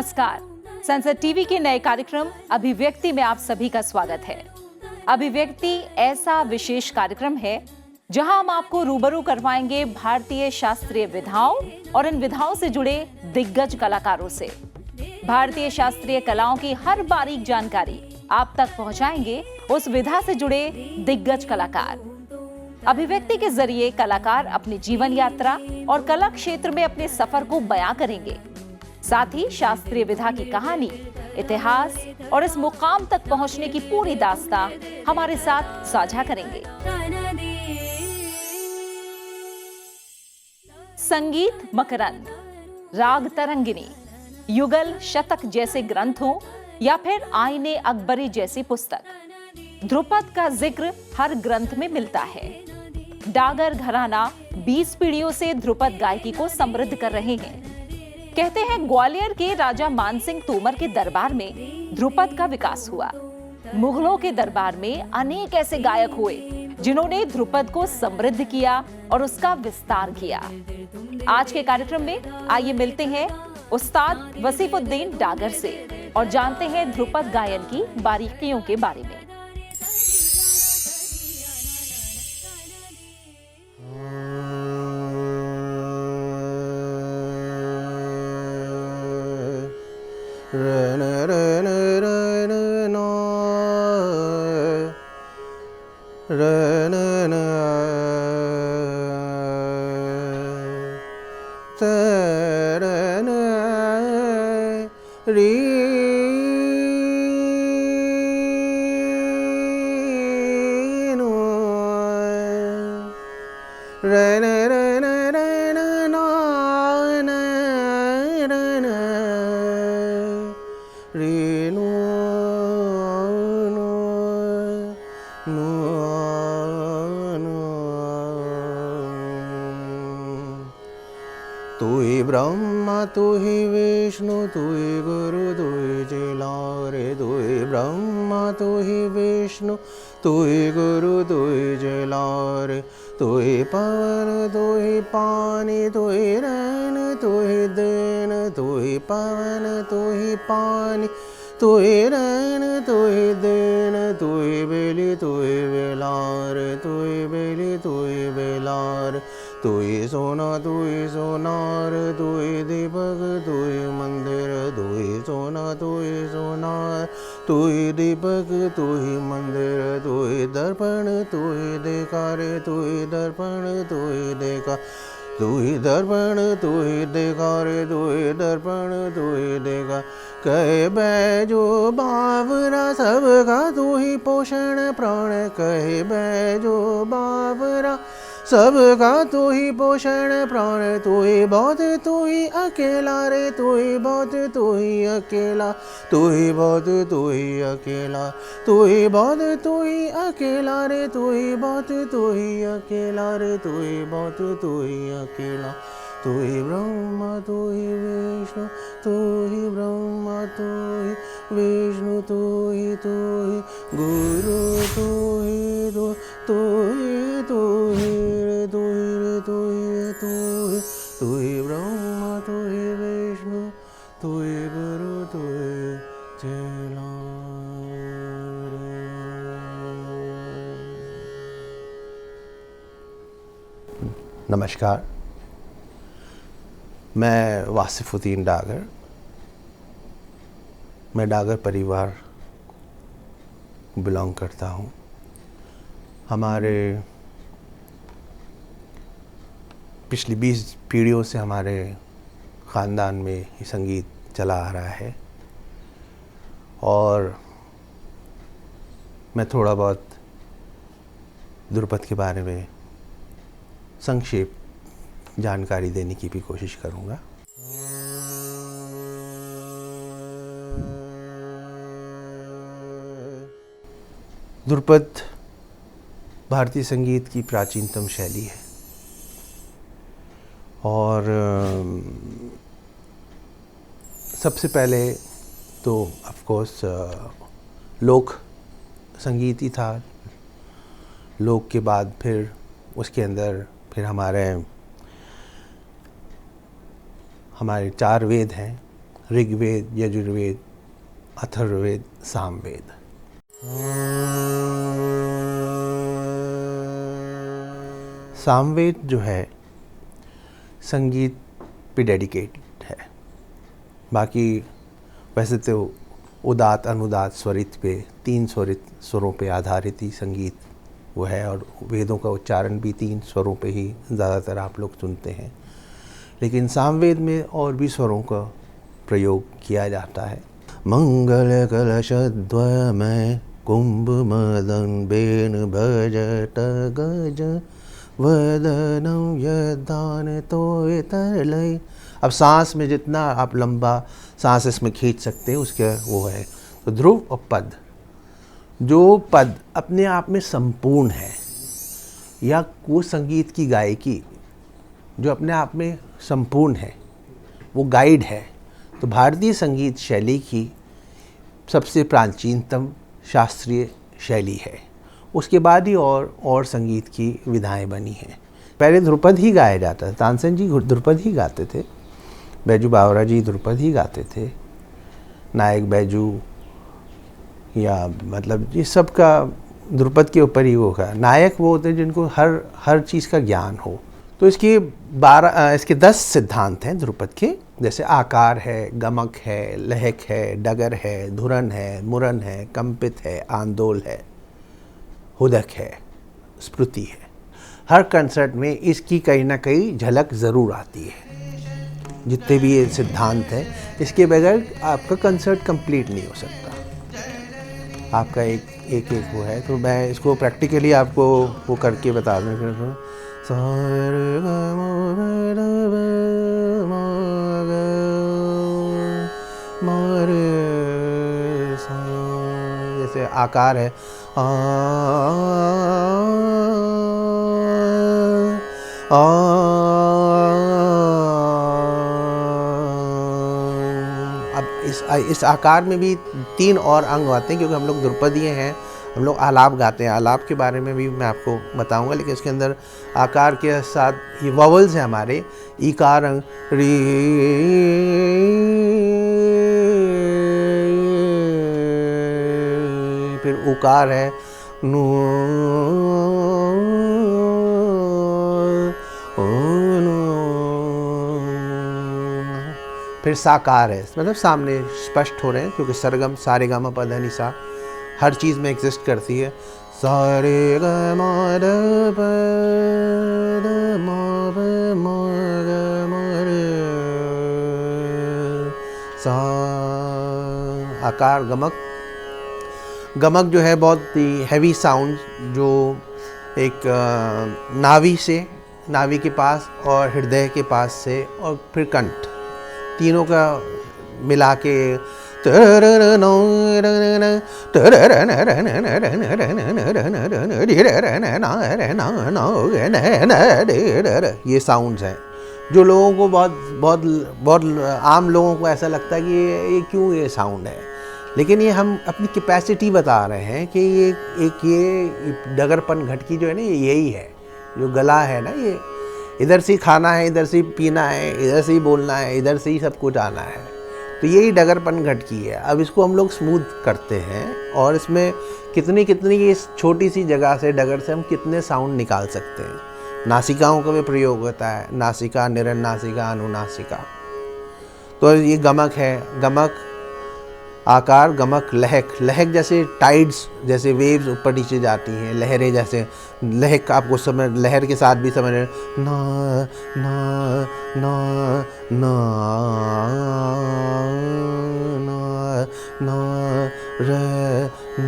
नमस्कार। संसद टीवी के नए कार्यक्रम अभिव्यक्ति में आप सभी का स्वागत है। अभिव्यक्ति ऐसा विशेष कार्यक्रम है जहां हम आपको रूबरू करवाएंगे भारतीय शास्त्रीय विधाओं और इन विधाओं से जुड़े दिग्गज कलाकारों से। भारतीय शास्त्रीय कलाओं की हर बारीक जानकारी आप तक पहुंचाएंगे उस विधा से जुड़े दिग्गज कलाकार। अभिव्यक्ति के जरिए कलाकार अपनी जीवन यात्रा और कला क्षेत्र में अपने सफर को बयां करेंगे। साथ ही शास्त्रीय विधा की कहानी, इतिहास और इस मुकाम तक पहुंचने की पूरी दास्तां हमारे साथ साझा करेंगे। संगीत मकरंद, राग तरंगिनी, युगल, शतक जैसे ग्रंथों या फिर आईने अकबरी जैसी पुस्तक, ध्रुपद का जिक्र हर ग्रंथ में मिलता है। डागर घराना 20 पीढ़ियों से ध्रुपद गायकी को समृद्ध कर रहे हैं। कहते हैं ग्वालियर के राजा मानसिंह तोमर के दरबार में ध्रुपद का विकास हुआ। मुगलों के दरबार में अनेक ऐसे गायक हुए जिन्होंने ध्रुपद को समृद्ध किया और उसका विस्तार किया। आज के कार्यक्रम में आइए मिलते हैं उस्ताद वसीफुद्दीन डागर से और जानते हैं ध्रुपद गायन की बारीकियों के बारे में। तू ही ब्रह्मा तू ही विष्णु तू ही गुरु तू ही चेला रे। तू ही ब्रह्मा तू ही विष्णु तू ही गुरु तू ही चेला रे। तू ही पवन तू ही पानी तू ही रैन तू ही दिन तू ही पवन तू ही पानी तू ही रैन तू ही दिन तू ही बेली तू ही बेलार तू ही बेली तू ही बेलार। तू ही सोना तू ही सोनार तू ही दीपक तू ही मंदिर तू ही सोना तू ही सोनार तू ही दीपक तू ही मंदिर तू ही दर्पण तू ही देखा रे। तू ही दर्पण तू ही देखा तू ही दर्पण तू ही देखा रे। तू ही दर्पण तू ही देखा। कहे बैजो बावरा सबका तू ही पोषण प्राण। कहे बैजो बावरा सबका तू ही पोषण प्राण। तू ही बहुत तू ही अकेला रे। तू ही बहुत तू ही अकेला तू ही बहुत तू ही अकेला तू ही बहुत तू ही अकेला रे। तू ही बहुत तू ही अकेला रे। तू ही बहुत तू ही अकेला। तू ही ब्रह्मा तू ही विष्णु तू ही ब्रह्मा तू ही विष्णु तू ही गुरु तू ही तू ही तू ही रे। तू ही रे तू ही तू ही तू ही ब्रह्मा तू ही विष्णु तू ही गुरु तू ही चेला रे। नमस्कार, मैं वासिफुद्दीन डागर, मैं डागर परिवार बिलोंग करता हूँ। हमारे पिछली 20 पीढ़ियों से हमारे ख़ानदान में ये संगीत चला आ रहा है और मैं थोड़ा बहुत ध्रुपद के बारे में संक्षेप जानकारी देने की भी कोशिश करूँगा। ध्रुपद भारतीय संगीत की प्राचीनतम शैली है और सबसे पहले तो ऑफ कोर्स लोक संगीत ही था। लोक के बाद फिर उसके अंदर फिर हमारे 4 वेद हैं, ऋग्वेद, यजुर्वेद, अथर्ववेद, सामवेद। सामवेद जो है संगीत पे डेडिकेटेड है। बाकी वैसे तो उदात, अनुदात, स्वरित पे, 3 स्वरित स्वरों पे आधारित ही संगीत वो है, और वेदों का उच्चारण भी 3 स्वरों पे ही ज़्यादातर आप लोग सुनते हैं। लेकिन सामवेद में और भी स्वरों का प्रयोग किया जाता है। मंगल कलशद्वय में कुंभ मदन बेन भजत गज वदनम यदान तो तरलय। अब सांस में जितना आप लंबा सांस इसमें खींच सकते हैं उसके वो है। तो ध्रुव और पद, जो पद अपने आप में संपूर्ण है, या वो संगीत की गायकी जो अपने आप में संपूर्ण है, वो गाइड है। तो भारतीय संगीत शैली की सबसे प्राचीनतम शास्त्रीय शैली है। उसके बाद ही और संगीत की विधाएं बनी हैं। पहले ध्रुपद ही गाया जाता था। तानसेन जी ध्रुपद ही गाते थे, बैजू बावरा जी ध्रुपद ही गाते थे, नायक बैजू, या मतलब ये सब का ध्रुपद के ऊपर ही होगा। नायक वो होते हैं जिनको हर चीज़ का ज्ञान हो। तो इसके 10 सिद्धांत हैं ध्रुपद के, जैसे आकार है, गमक है, लहक है, डगर है, धुरन है, मुरन है, कंपित है, आंदोल है, हुदक है, स्मृति है। हर कंसर्ट में इसकी कहीं ना कहीं झलक ज़रूर आती है। जितने भी ये सिद्धांत हैं, इसके बगैर आपका कंसर्ट कंप्लीट नहीं हो सकता। आपका एक वो है। तो मैं इसको प्रैक्टिकली आपको वो करके बता दूँ। जैसे आकार है, अब इस आकार में भी 3 और अंग आते हैं, क्योंकि हम लोग ध्रुपदीय हैं, हम लोग आलाप गाते हैं। आलाप के बारे में भी मैं आपको बताऊंगा, लेकिन इसके अंदर आकार के साथ ये वॉवल्स हैं हमारे। ईकार अंग री, फिर उकार है नू, फिर साकार है, मतलब सामने स्पष्ट हो रहे हैं, क्योंकि सरगम सारे गामा पध नि सा हर चीज़ में एग्जिस्ट करती है। सारे ग म द प द म प म ग म रे सा। आकार, गमक जो है बहुत ही हैवी साउंड, जो एक नाभि के पास और हृदय के पास से, और फिर कंठ, तीनों का मिला के ये साउंड्स हैं, जो लोगों को बहुत आम लोगों को ऐसा लगता है कि ये क्यों ये साउंड है। लेकिन ये हम अपनी कैपेसिटी बता रहे हैं कि ये डगरपन घटकी जो है ना, ये यही है। जो गला है ना, ये इधर से खाना है, इधर से पीना है, इधर से ही बोलना है, इधर से ही सब कुछ आना है। तो यही डगरपन घटकी है। अब इसको हम लोग स्मूथ करते हैं, और इसमें कितनी इस छोटी सी जगह से, डगर से हम कितने साउंड निकाल सकते हैं। नासिकाओं का भी प्रयोग होता है, नासिका, निरन नासिका, अनुनासिका। तो ये गमक है, गमक, आकार, गमक, लहक जैसे टाइड्स, जैसे वेव्स ऊपर नीचे जाती हैं, लहरें जैसे, लहक आपको समझ, लहर के साथ भी समझ रहे, ना ना ना ना ना ना रे न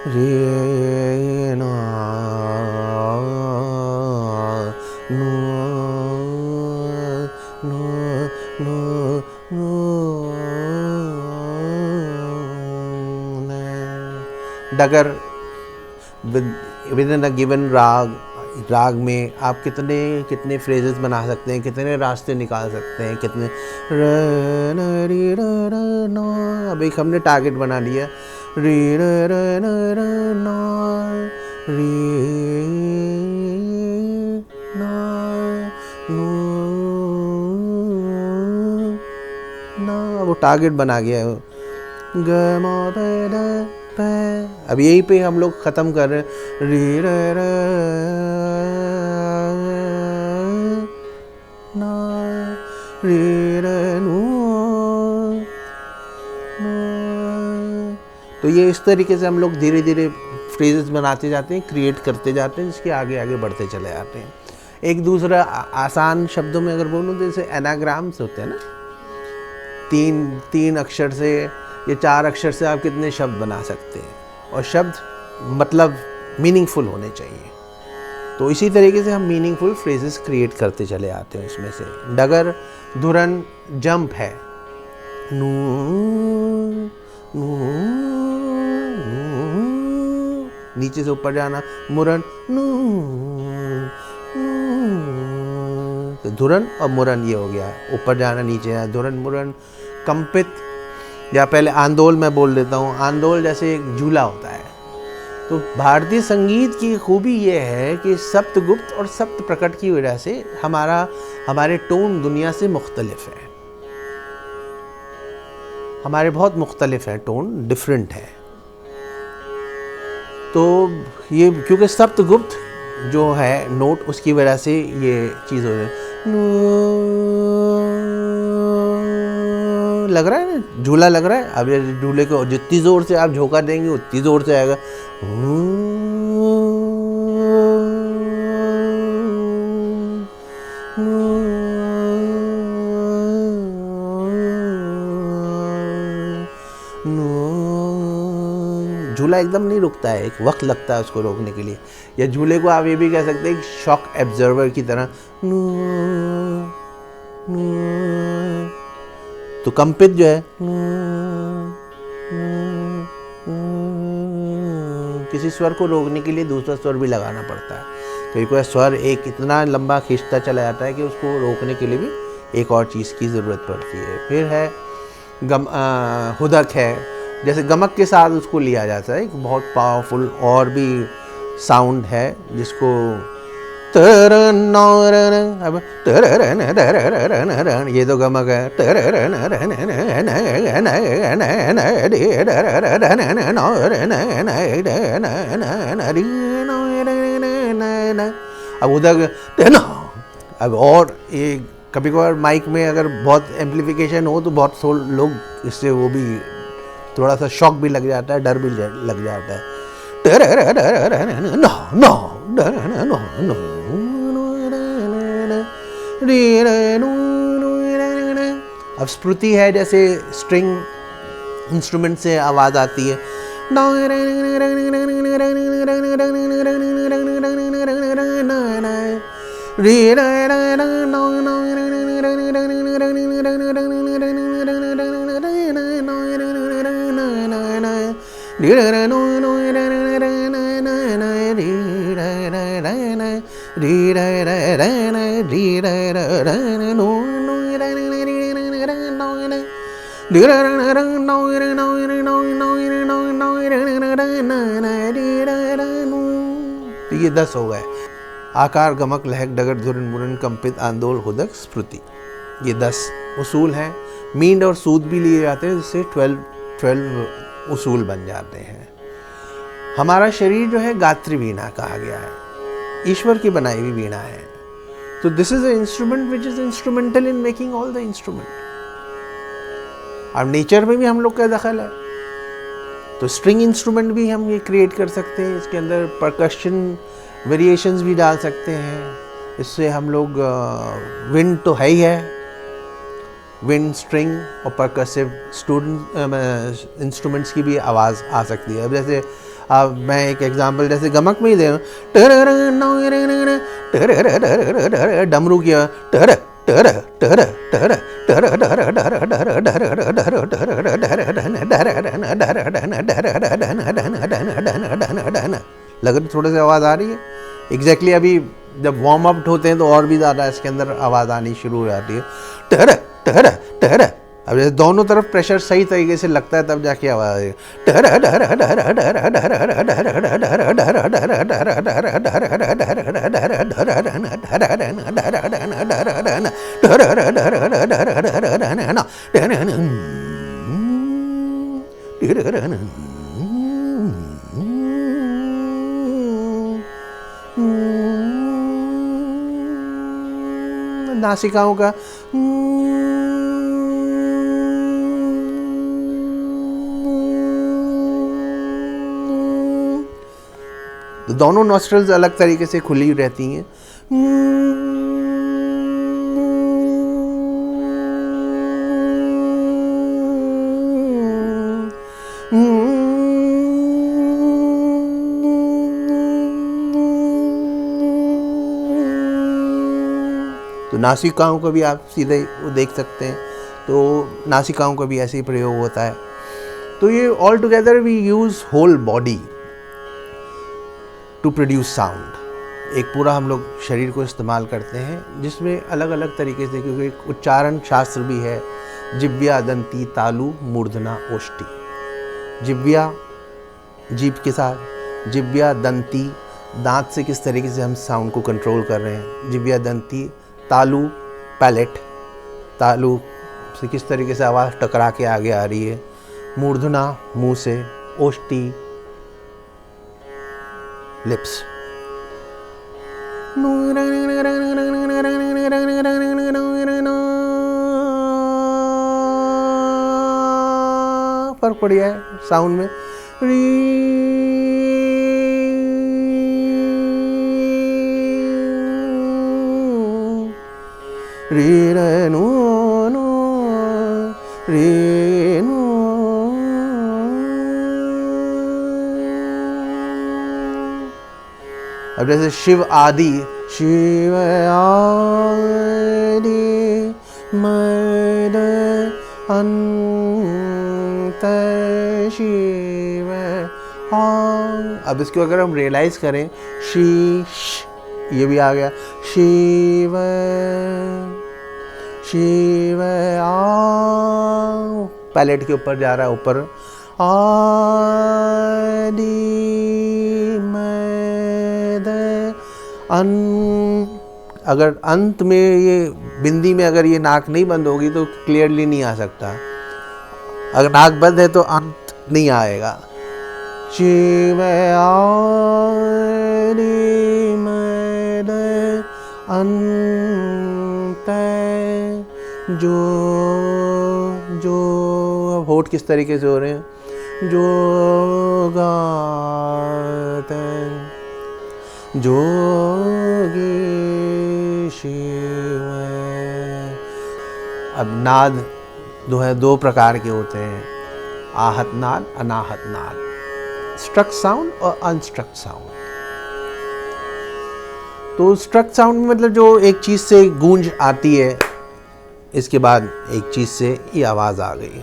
रे ना नो नो नो नो। डगर विद इन अ गिवन राग में आप कितने फ्रेजेस बना सकते हैं, कितने रास्ते निकाल सकते हैं, कितने र न री र र न। अब एक हमने टारगेट बना लिया, री र र न र न री न नो न। अब टारगेट बना गया है। ग म प द प, अब यहीं पे हम लोग ख़त्म कर रहे हैं। रे रे रे ना रे रे नो। तो ये इस तरीके से हम लोग धीरे धीरे फ्रेजेस बनाते जाते हैं, क्रिएट करते जाते हैं, जिसके आगे आगे बढ़ते चले जाते हैं। एक दूसरा आसान शब्दों में अगर बोलूँ तो जैसे एनाग्राम्स होते हैं ना, तीन अक्षर से या 4 अक्षर से आप कितने शब्द बना सकते हैं, और शब्द मतलब मीनिंगफुल होने चाहिए। तो इसी तरीके से हम मीनिंगफुल फ्रेजेस क्रिएट करते चले आते हैं। उसमें से डगर, धुरन, जंप है। नू नू नू, नीचे से ऊपर जाना, मुरन नू नू, तो धुरन और मुरन ये हो गया, ऊपर जाना नीचे आना, धुरन मुरन। कंपित या पहले आंदोल मैं बोल देता हूँ। आंदोल जैसे एक झूला होता है। तो भारतीय संगीत की खूबी ये है कि सप्तगुप्त और सप्त प्रकट की वजह से हमारे टोन दुनिया से मुख्तलिफ है, हमारे बहुत मुख्तलिफ है, टोन डिफरेंट है। तो ये क्योंकि सप्तगुप्त जो है नोट, उसकी वजह से ये चीज़ हो जाए। लग रहा है ना, झूला लग रहा है। अब ये झूले को जितनी ज़ोर से आप झोंका देंगे उतनी ज़ोर से आएगा। झूला एकदम नहीं रुकता है, एक वक्त लगता है उसको रोकने के लिए। या झूले को आप ये भी कह सकते हैं कि शॉक एब्जर्वर की तरह। तो कंपित जो है, किसी स्वर को रोकने के लिए दूसरा स्वर भी लगाना पड़ता है। तो कोई स्वर एक इतना लंबा खींचता चला जाता है कि उसको रोकने के लिए भी एक और चीज़ की ज़रूरत पड़ती है। फिर है हुदक है, जैसे गमक के साथ उसको लिया जाता है। एक बहुत पावरफुल और भी साउंड है जिसको अब ये तो गमक है। अब उधर अब और ये कभी कभार माइक में अगर बहुत एम्प्लीफिकेशन हो तो बहुत लोग इससे वो भी थोड़ा सा शॉक भी लग जाता है, डर भी लग जाता है। अब स्मृति है, जैसे स्ट्रिंग इंस्ट्रूमेंट से आवाज आती है। तो ये 10 हो गए। आकार, गमक, लहक, डगर, धुरन, मुरन, कंपित, आंदोल, हुदक, स्मृति, ये 10 उसूल हैं। मींड और सूद भी लिए जाते हैं, जिससे 12 उसूल बन जाते हैं। हमारा शरीर जो है गात्री वीणा कहा गया है, ईश्वर की बनाई हुई वीणा है। तो this is a instrument which is instrumental in making all the instrument. अब नेचर में भी हम लोग का दखल है, तो स्ट्रिंग इंस्ट्रूमेंट भी हम ये क्रिएट कर सकते हैं। इसके अंदर परकशन वेरिएशंस भी डाल सकते हैं। इससे हम लोग विंड तो है ही है, विंड, स्ट्रिंग और परकसिव इंस्ट्रूमेंट्स की भी आवाज़ आ सकती है। अब जैसे अब मैं एक एग्जांपल जैसे गमक में ही दे रहा हूँ, डमरू किया, लग थोड़े से आवाज़ आ रही है। एग्जैक्टली अभी जब वार्म अप होते हैं तो और भी ज़्यादा इसके अंदर आवाज़ आनी शुरू हो जाती है। टहरा टहरा टहरा, अब जैसे दोनों तरफ प्रेशर सही तरीके से लगता है तब जाके आवाज़ आएगी। नासिकाओं का तो दोनों नॉस्ट्रल्स अलग तरीके से खुली रहती हैं। तो नासिकाओं को भी आप सीधे वो देख सकते हैं, तो नासिकाओं का भी ऐसे ही प्रयोग होता है। तो ये all together we use whole body to produce sound. एक पूरा हम लोग शरीर को इस्तेमाल करते हैं, जिसमें अलग अलग तरीके से, क्योंकि एक उच्चारण शास्त्र भी है, जिव्या दंती तालु मूर्धना ओष्ठी। जिव्या जीभ के साथ, जिव्या दंती दांत से किस तरीके से हम साउंड को कंट्रोल कर रहे हैं, जिव्या दंती तालु पैलेट, तालु से किस तरीके से आवाज़ टकरा के आगे आ रही है, मूर्धना मुंह से, ओष्ठी लिप्स। फर्क पड़ गया है साउंड में। रे रे नो नो रे नो। अब जैसे शिव आदि, शिव आदि मद अंत शिव। अब इसको अगर हम रियलाइज करें, शी ये भी आ गया, शिव शिव पैलेट के ऊपर जा रहा है, ऊपर आदि मद अगर अंत में ये बिंदी में अगर ये नाक नहीं बंद होगी तो क्लियरली नहीं आ सकता। अगर नाक बंद है तो अंत नहीं आएगा। शिव आदि मद अंत। जो जो होठ किस तरीके से हो रहे हैं, जो गाते जोगी शिव। अब नाद दो प्रकार के होते हैं, आहत नाद, अनाहत नाद, स्ट्रक साउंड और अनस्ट्रक साउंड। तो स्ट्रक साउंड मतलब जो एक चीज से गूंज आती है, इसके बाद एक चीज से ये आवाज आ गई।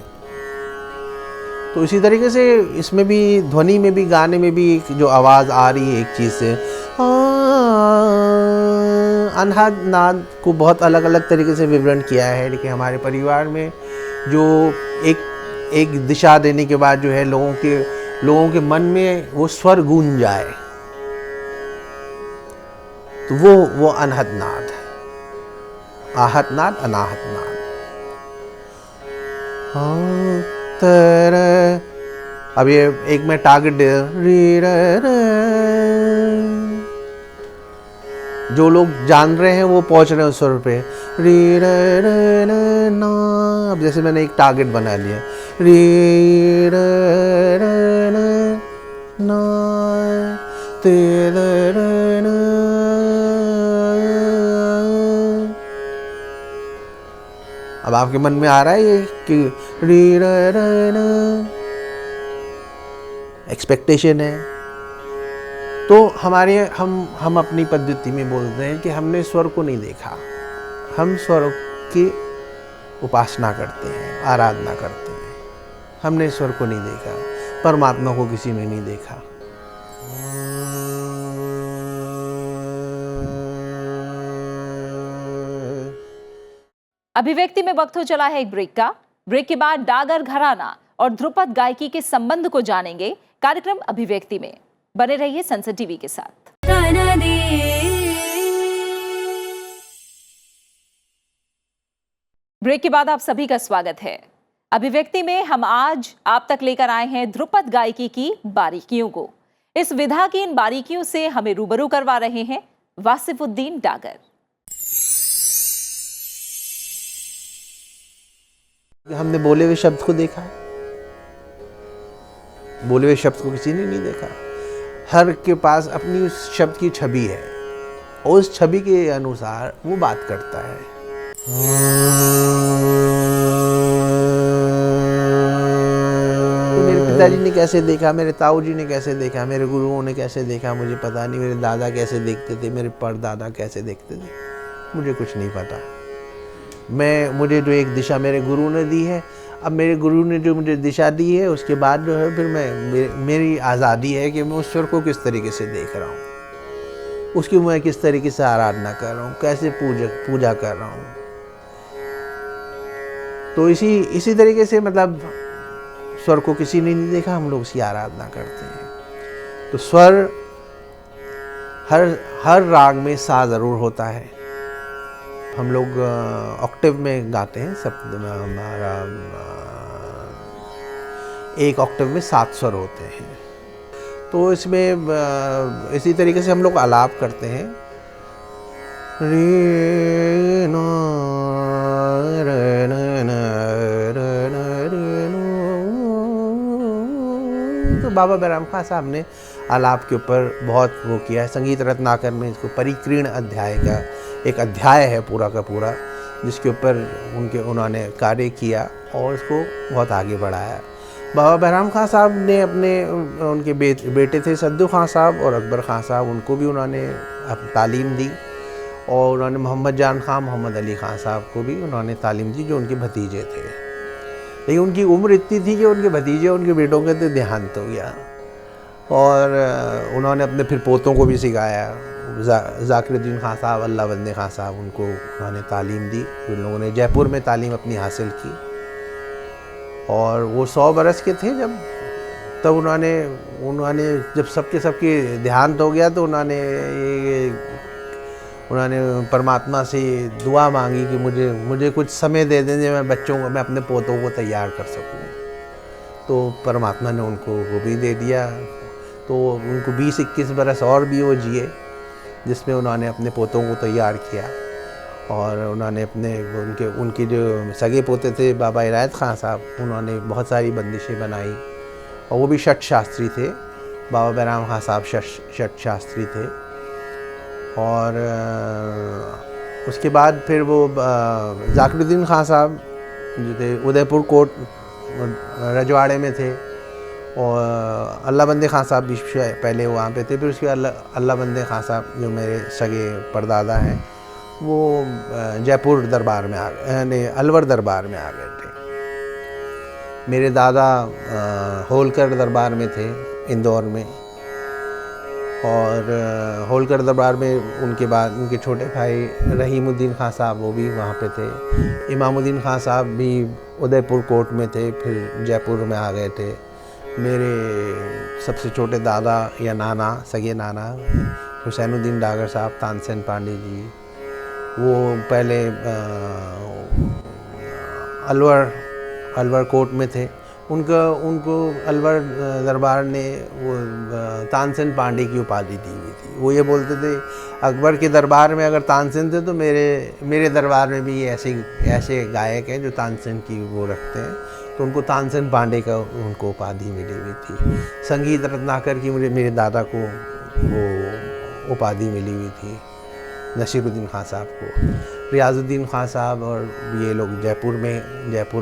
तो इसी तरीके से इसमें भी, ध्वनि में भी, गाने में भी एक जो आवाज आ रही है एक चीज से। अनहद नाद को बहुत अलग अलग तरीके से विवरण किया है, लेकिन हमारे परिवार में जो एक दिशा देने के बाद जो है लोगों के मन में वो स्वर गूंज जाए, तो वो अनहद नाद है। आहत नाद, अनाहत नाद। अब ये एक मैं टारगेट दे, जो लोग जान रहे हैं वो पहुंच रहे हैं उस स्वर पे, री रे रे ना। अब जैसे मैंने एक टारगेट बना लिया, री रे रे ना ते रे ना। अब आपके मन में आ रहा है ये कि री रे रे ना, एक्सपेक्टेशन है। तो हम अपनी पद्धति में बोलते हैं कि हमने स्वर को नहीं देखा, हम स्वर की उपासना करते हैं, आराधना करते हैं। हमने स्वर को नहीं देखा, परमात्मा को किसी ने नहीं देखा। अभिव्यक्ति में वक्त हो चला है एक ब्रेक का। ब्रेक के बाद डागर घराना और ध्रुपद गायकी के संबंध को जानेंगे कार्यक्रम अभिव्यक्ति में। बने रहिए संसद टीवी के साथ। ब्रेक के बाद आप सभी का स्वागत है। अभिव्यक्ति में हम आज आप तक लेकर आए हैं ध्रुपद गायकी की बारीकियों को। इस विधा की इन बारीकियों से हमें रूबरू करवा रहे हैं वासिफुद्दीन डागर। हमने बोले हुए शब्द को देखा है, बोले हुए शब्द को किसी ने नहीं देखा। हर के पास अपनी उस शब्द की छवि है और उस छवि के अनुसार वो बात करता है। तो मेरे पिताजी ने कैसे देखा, मेरे ताऊ जी ने कैसे देखा, मेरे गुरुओं ने कैसे देखा मुझे पता नहीं। मेरे दादा कैसे देखते थे, मेरे परदादा कैसे देखते थे, मुझे कुछ नहीं पता। मुझे जो एक दिशा मेरे गुरु ने दी है, अब मेरे गुरु ने जो मुझे दिशा दी है उसके बाद जो है फिर मेरी आज़ादी है कि मैं उस स्वर को किस तरीके से देख रहा हूँ, उसकी मैं किस तरीके से आराधना कर रहा हूँ, कैसे पूजा कर रहा हूँ। तो इसी तरीके से मतलब स्वर को किसी ने नहीं देखा, हम लोग उसकी आराधना करते हैं। तो स्वर हर राग में सा ज़रूर होता है। हम लोग ऑक्टेव में गाते हैं, सप्तम में हमारा एक ऑक्टेव में 7 स्वर होते हैं। तो इसमें इसी तरीके से हम लोग आलाप करते हैं। रे ना रे ना रे ना रे नो। तो बाबा बैराम खां साहब ने आलाप के ऊपर बहुत वो किया है। संगीत रत्नाकर में इसको परिकीर्ण अध्याय का एक अध्याय है पूरा का पूरा, जिसके ऊपर उन्होंने कार्य किया और इसको बहुत आगे बढ़ाया। बाबा बैराम खां साहब ने उनके बेटे थे सद्दू खां साहब और अकबर खां साहब, उनको भी उन्होंने तालीम दी। और उन्होंने मोहम्मद जान खां, मोहम्मद अली खां साहब को भी उन्होंने तालीम दी, जो उनके भतीजे थे। लेकिन उनकी उम्र इतनी थी कि उनके भतीजे उनके बेटों के तो देहांत हो गया। और उन्होंने अपने फिर पोतों को भी सिखाया। ज़ाकिरुद्दीन खां साहब, अल्लाह बंदे खां साहब, उनको उन्होंने तालीम दी। उन लोगों ने जयपुर में तालीम अपनी हासिल की और वो 100 बरस के थे तब उन्होंने जब सबके देहांत हो गया तो उन्होंने परमात्मा से दुआ मांगी कि मुझे कुछ समय दे दें, मैं अपने पोतों को तैयार कर सकूं। तो परमात्मा ने उनको वो भी दे दिया। तो उनको 20-21 बरस और भी वो जिए, जिसमें उन्होंने अपने पोतों को तैयार किया। और उन्होंने उनके जो सगे पोते थे बाबा इनायत खां साहब, उन्होंने बहुत सारी बंदिशें बनाई और वो भी षट शास्त्री थे। बाबा बैराम खां साहब षट शास्त्री थे। और उसके बाद फिर वो ज़ाकिरुद्दीन खां साहब जो थे उदयपुर कोट रजवाड़े में थे। और अल्लाह बंदे खां साहब भी पहले वहाँ पे थे। फिर उसके अल्लाह बंदे खां साहब जो मेरे सगे परदादा हैं, वो जयपुर दरबार में आ गए, यानी अलवर दरबार में आ गए थे। मेरे दादा होलकर दरबार में थे इंदौर में। और होलकर दरबार में उनके बाद उनके छोटे भाई रहीमुद्दीन खां साहब, वो भी वहाँ पे थे। इमामुद्दीन खां साहब भी उदयपुर कोट में थे, फिर जयपुर में आ गए थे। मेरे सबसे छोटे दादा या नाना, सगे नाना हुसैनुद्दीन डागर साहब, तानसेन पांडे जी, वो पहले अलवर कोट में थे। उनको अलवर दरबार ने वो तानसेन पांडे की उपाधि दी हुई थी। वो ये बोलते थे अकबर के दरबार में अगर तानसेन थे तो मेरे दरबार में भी ऐसे गायक हैं जो तानसेन की वो रखते हैं। तो उनको तानसेन पांडे का उनको उपाधि मिली हुई थी। संगीत रत्नाकर की मेरे दादा को वो उपाधि मिली हुई थी, नसीरुद्दीन खां साहब को। रियाजुद्दीन खां साहब और ये लोग जयपुर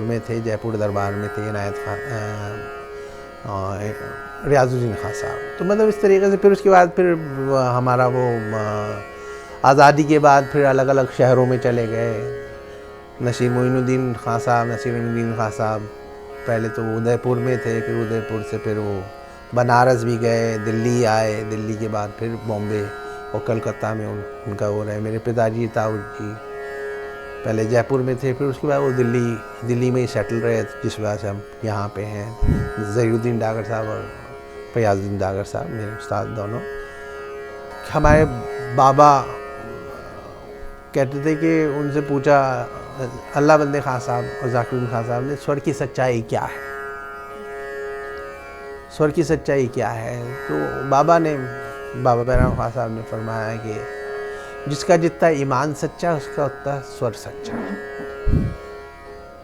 में थे, जयपुर दरबार में थे, इनायत खां, रियाजुद्दीन खां साहब। तो मतलब इस तरीके से फिर उसके बाद फिर हमारा वो आज़ादी के बाद फिर अलग अलग शहरों में चले गए। नसीरुद्दीन खां साहब पहले तो उदयपुर में थे, फिर उदयपुर से फिर वो बनारस भी गए, दिल्ली आए, दिल्ली के बाद फिर बॉम्बे और कलकत्ता में उनका वो रहे। मेरे पिताजी ताऊ जी पहले जयपुर में थे, फिर उसके बाद वो दिल्ली में ही सेटल रहे, जिस वजह से हम यहाँ पे हैं। ज़हीरुद्दीन डागर साहब और फयाजुद्दीन डागर साहब मेरे उस्ताद दोनों। हमारे बाबा कहते थे कि उनसे पूछा अल्लाह बंदे खान साहब और ज़ाकिर खान साहब ने स्वर की सच्चाई क्या है, स्वर की सच्चाई क्या है, तो बाबा बैराम खान साहब ने फरमाया कि जिसका जितना ईमान सच्चा उसका उतना स्वर सच्चा।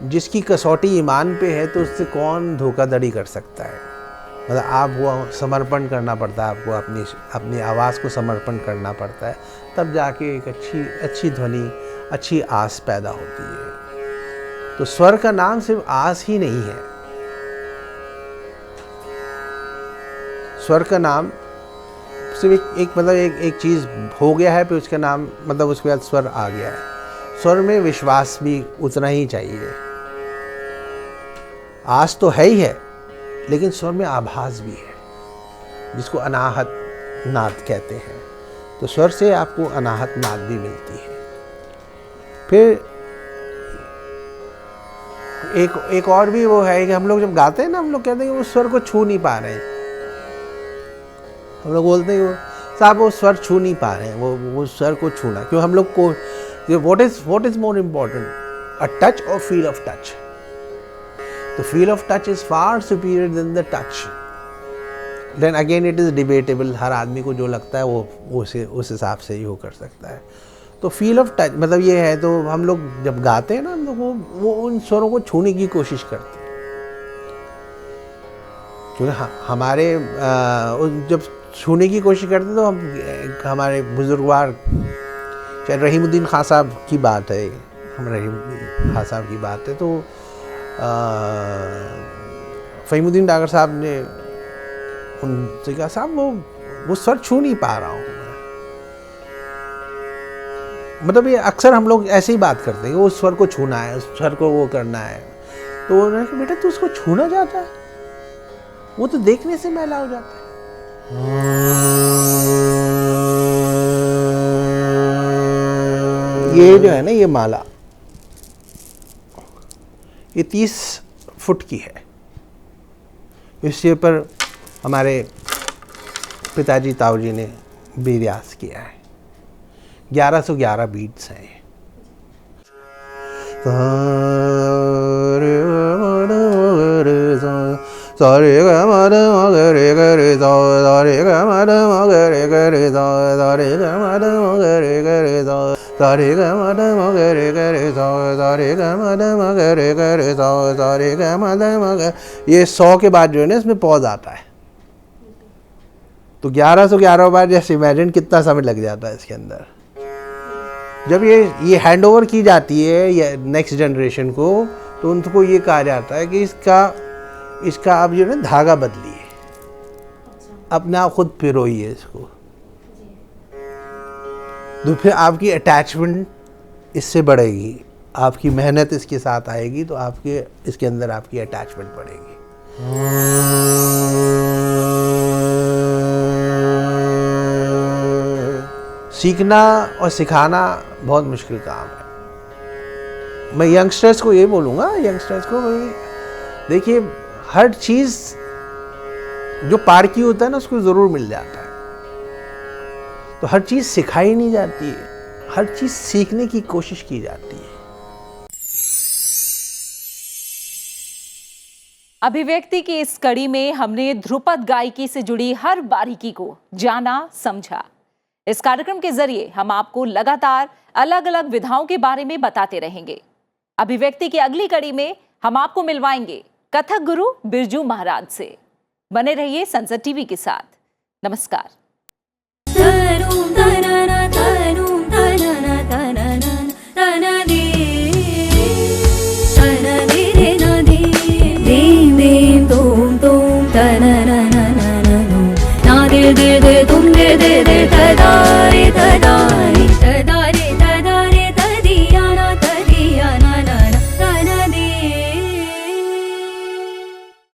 जिसकी कसौटी ईमान पे है तो उससे कौन धोखाधड़ी कर सकता है। मतलब आपको समर्पण करना पड़ता है, आपको अपनी आवाज़ को समर्पण करना पड़ता है, तब जाके एक अच्छी ध्वनि, अच्छी आस पैदा होती है। तो स्वर का नाम सिर्फ आस ही नहीं है, स्वर का नाम सिर्फ एक मतलब एक चीज़ हो गया है, फिर उसका नाम मतलब उसके बाद स्वर आ गया है। स्वर में विश्वास भी उतना ही चाहिए। आस तो है ही है, लेकिन स्वर में आभास भी है, जिसको अनाहत नाद कहते हैं। तो स्वर से आपको अनाहत नाद भी मिलती है। फिर एक और भी वो है कि हम लोग जब गाते हैं ना, हम लोग कहते हैं कि वो स्वर को छू नहीं पा रहे हैं। हम लोग बोलते हैं वो साहब वो स्वर छू नहीं पा रहे हैं, वो स्वर को छूना। क्यों हम लोग को what is more important, a touch और feel of touch. The feel of touch is far superior than the touch. Then again it is debatable. हर आदमी को जो लगता है वो उस हिसाब से ही वो कर सकता है। तो फील ऑफ टच मतलब ये है, तो हम लोग जब गाते हैं ना, हम लोग वो उन स्वरों को छूने की कोशिश करते हैं। क्योंकि हमारे जब छूने की कोशिश करते हैं तो हमारे बुजुर्गवार, चाहे रहीमुद्दीन खान साहब की बात है, हम रहीमुद्दीन खान साहब की बात है, तो फ़हीमुद्दीन डागर साहब ने उनसे कहा साहब वो स्वर छू नहीं पा रहा हूँ। मतलब ये अक्सर हम लोग ऐसे ही बात करते हैं कि वो स्वर को छूना है, उस स्वर को वो करना है। तो उन्होंने कहा बेटा तू उसको छूना चाहता है, वो तो देखने से मैला हो जाता है। ये जो है ना, ये माला ये 30 फुट की है। इसके ऊपर हमारे पिताजी ताऊ जी ने भी रियाज किया है। 1111 बीट्स हैं। ये 100 के बाद जो है ना, इसमें पॉज आता है। तो 1111 बार जैसे इमेजिन कितना समय लग जाता है इसके अंदर। जब ये हैंड ओवर की जाती है या नेक्स्ट जनरेशन को, तो उनको ये कहा जाता है कि इसका आप जो है ना धागा बदलिए, अपने आप खुद पिरोइए इसको। तो फिर आपकी अटैचमेंट इससे बढ़ेगी, आपकी मेहनत इसके साथ आएगी, तो आपके इसके अंदर आपकी अटैचमेंट बढ़ेगी। सीखना और सिखाना बहुत मुश्किल काम है। मैं यंगस्टर्स को ये बोलूँगा, यंगस्टर्स को देखिए, हर चीज़ जो पार की होता है ना, उसको ज़रूर मिल जाता है। तो हर चीज़ सिखाई नहीं जाती है, हर चीज़ सीखने की कोशिश की जाती है। अभिव्यक्ति की इस कड़ी में हमने ध्रुपद गायकी से जुड़ी हर बारीकी को जाना, समझा। इस कार्यक्रम के जरिए हम आपको लगातार अलग अलग विधाओं के बारे में बताते रहेंगे। अभिव्यक्ति की अगली कड़ी में हम आपको मिलवाएंगे कथक गुरु बिरजू महाराज से। बने रहिए संसद टीवी के साथ। नमस्कार। na na